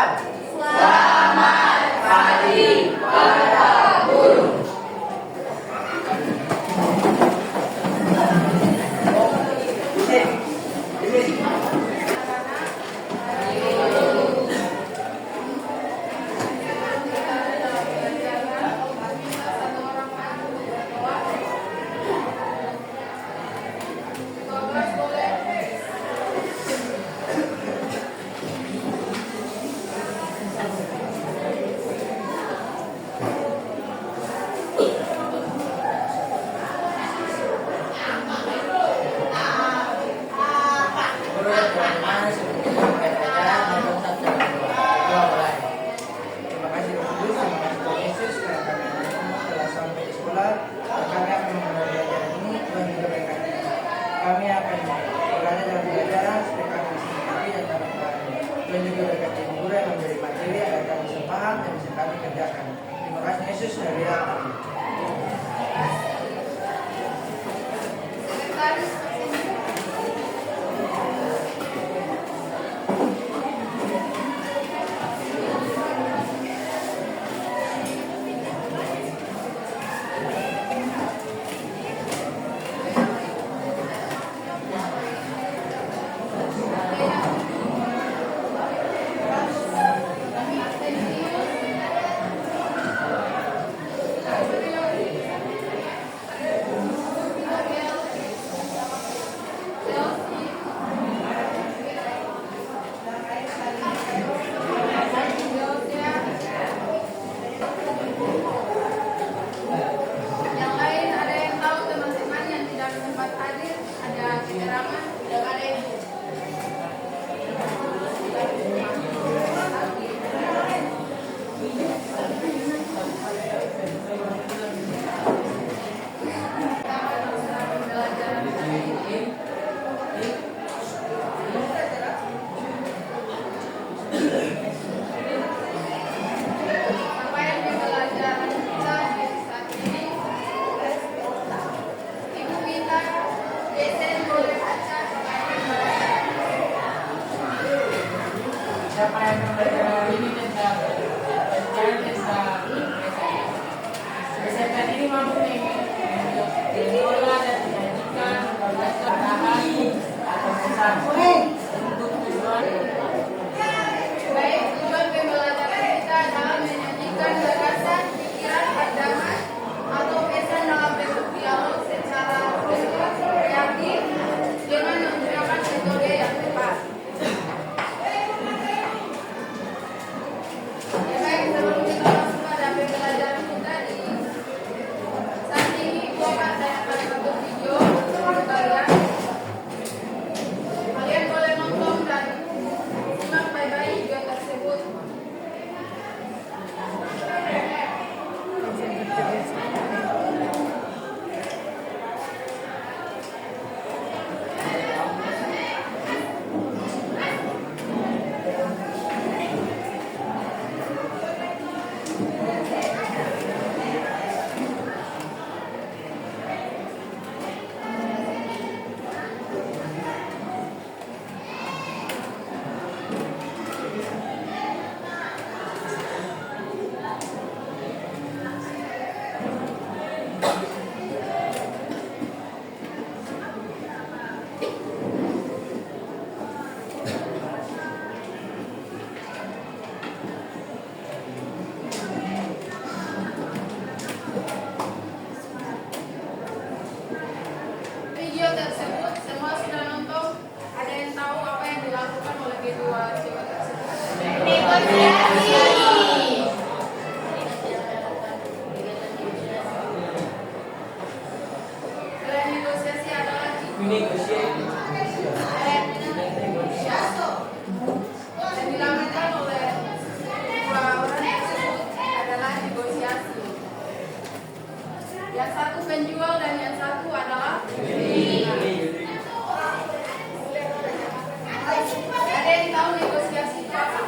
Selamat Hari para Guru. Kami akan berada dalam pelajaran supaya kami bisa mengerti dan dalam pelajaran. Tuhan juga berkat guru yang memberi materi agar kami bisa paham dan bisa kami kerjakan. Terima kasih Yesus sudah datang. Siapa yang belajar hari ini tentang pencarian tentang resepnya ini mampu diolah dan menyajikan berdasarkan bahan atau pesan untuk tujuan. Baik, tujuan pembelajaran kita adalah menyajikan gagasan, pikiran, pandangan, atau pesan dalam bentuk dialog secara kreatif dengan menggunakan metode yang tepat. Baik, sebelum kita masuk pada pembelajaran kita di saat ini, Bapak saya akan membuat video untuk kalian. Kalian boleh nonton dan simak baik-baik video tersebut. Video tersebut semua sudah nonton. Ada yang tahu apa yang dilakukan oleh kedua cewek tersebut? Selain negosiasi ada lagi. Yang dilakukan oleh dua orang tersebut adalah negosiasi. Yang satu penjual dan yang satu adalah pembeli. Ada yang tahu negosiasi itu apa?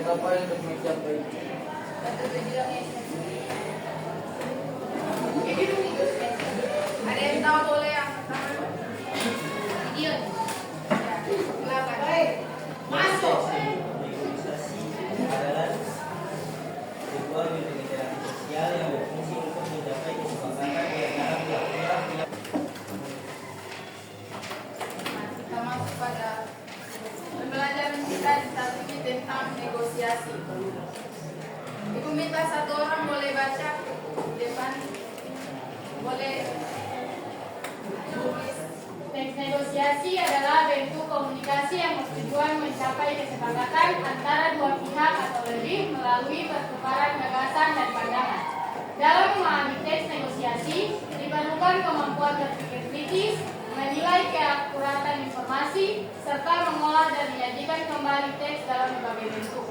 Apa yang untuk mencapai? Ada yang tahu boleh angkat tangan? negosiasi. Ibu minta satu orang boleh baca depan, boleh tulis. Teks negosiasi adalah bentuk komunikasi yang bertujuan mencapai kesepakatan antara dua pihak atau lebih melalui pertukaran gagasan dan pandangan. Dalam memahami teks negosiasi, diperlukan kemampuan berpikir kritis, menilai keakuratan informasi, serta mengolah dan menyajikan kembali teks dalam berbagai bentuk.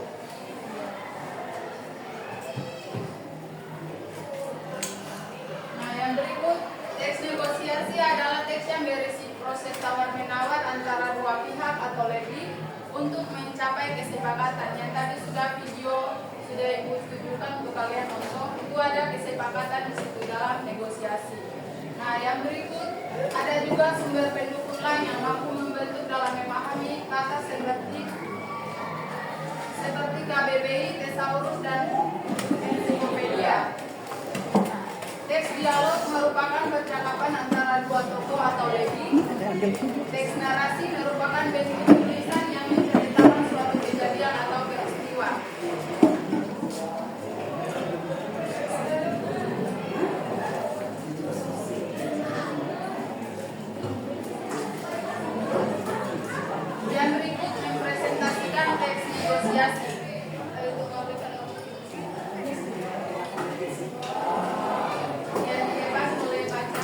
Nah, yang berikut, teks negosiasi adalah teks yang berisi proses tawar-menawar antara dua pihak atau lebih untuk mencapai kesepakatan. Yang tadi sudah Ibu tunjukkan untuk kalian nonton, itu ada kesepakatan di situ dalam negosiasi. Nah, yang berikut ada juga sumber pendukung lain yang mampu membantu dalam memahami kata seperti KBBI, Thesaurus, dan ensiklopedia. Teks dialog merupakan percakapan antara dua tokoh atau lebih. Teks narasi merupakan bentuk tulisan yang menceritakan suatu kejadian atau peristiwa. Yang berikut mempresentasikan teks negosiasi. Yang di depan boleh baca.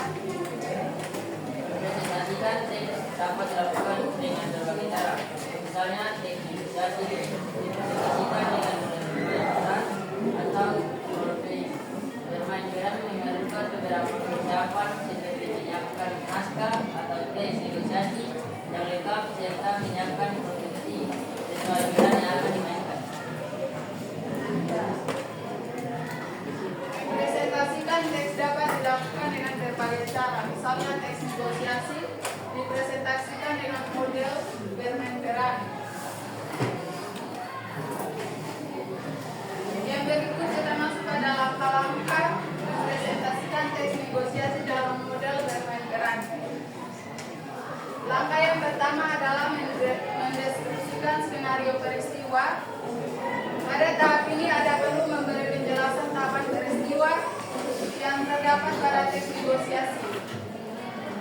Presentasikan teks dapat dilakukan dengan berbagai cara. Misalnya teks negosiasi dipresentasikan dengan berperan atau bermain peran memerlukan beberapa persiapan seperti menyiapkan naskah atau teks negosiasi yang lengkap serta menyiapkan profesi sesuai peran yang akan dimainkan. Presentasikan teks dapat dilakukan dengan berbagai cara. Misalnya teks negosiasi dipresentasikan dengan model bermain peran. Yang berikut kita masuk pada langkah-langkah mempresentasikan teks negosiasi dalam model bermain peran. Langkah yang pertama adalah mendeskripsikan skenario peristiwa. Pada tahap ini ada perlu memberi penjelasan tahapan peristiwa yang terdapat pada teks negosiasi.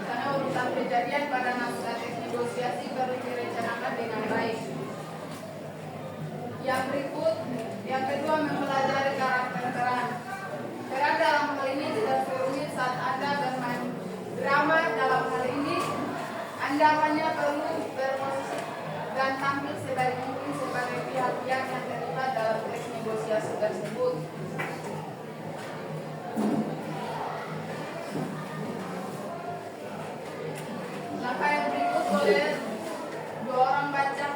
Karena urutan kejadian pada naskah teks negosiasi perlu direncanakan dengan baik. Yang berikut, yang kedua mempelajari karakter peran. Peran dalam hal ini tidak serumit saat Anda bermain drama. Dalam hal ini, Anda hanya perlu berposisi dan tampil sebaik mungkin sebagai pihak-pihak yang terlibat dalam teks negosiasi tersebut. Langkah yang berikut boleh dua orang baca.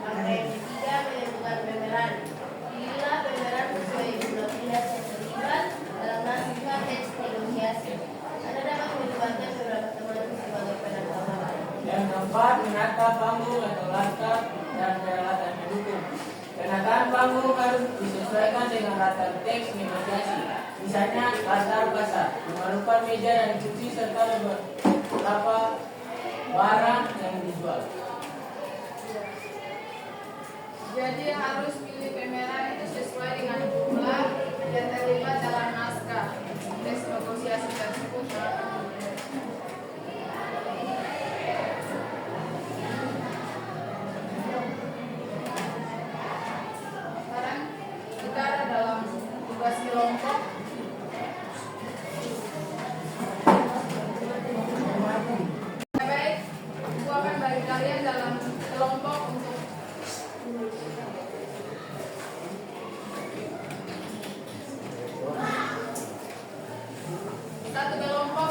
Langkah yang ketiga menentukan pemeran. Pilihlah pemeran sesuai jumlah pihak yang terlibat dalam naskah teks negosiasi. Anda dapat melibatkan beberapa teman sebagai penangkapan. Yang keempat, menata panggung atau latar dan peralatan pendukung. Penataan panggung harus disesuaikan dengan latar teks negosiasi. Misalnya latar pasar, memerlukan meja dan kursi serta beberapa barang yang dijual. Jadi harus pilih pemeran itu sesuai dengan jumlah yang terlibat dalam naskah teks negosiasi tersebut. Sekarang kita ada dalam tugas kelompok. Baik, aku akan bagi kalian dalam kelompok untuk satu kelompok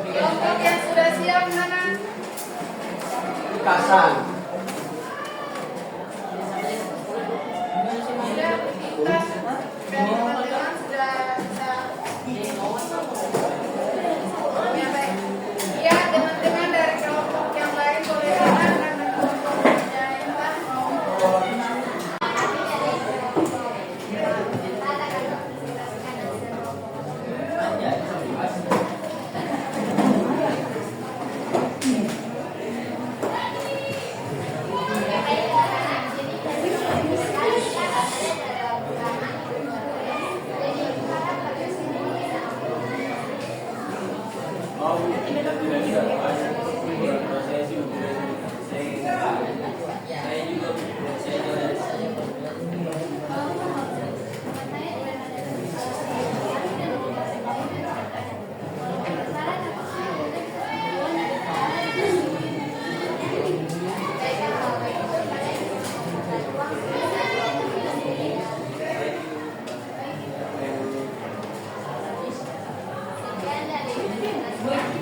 Kelompok yang sudah siap mana? Kasan. Sudah kita dan teman-teman sudah bisa. Ya baik. Ya teman-teman dari kelompok yang lain boleh datang dan kelompoknya Intan mau. Sekian dari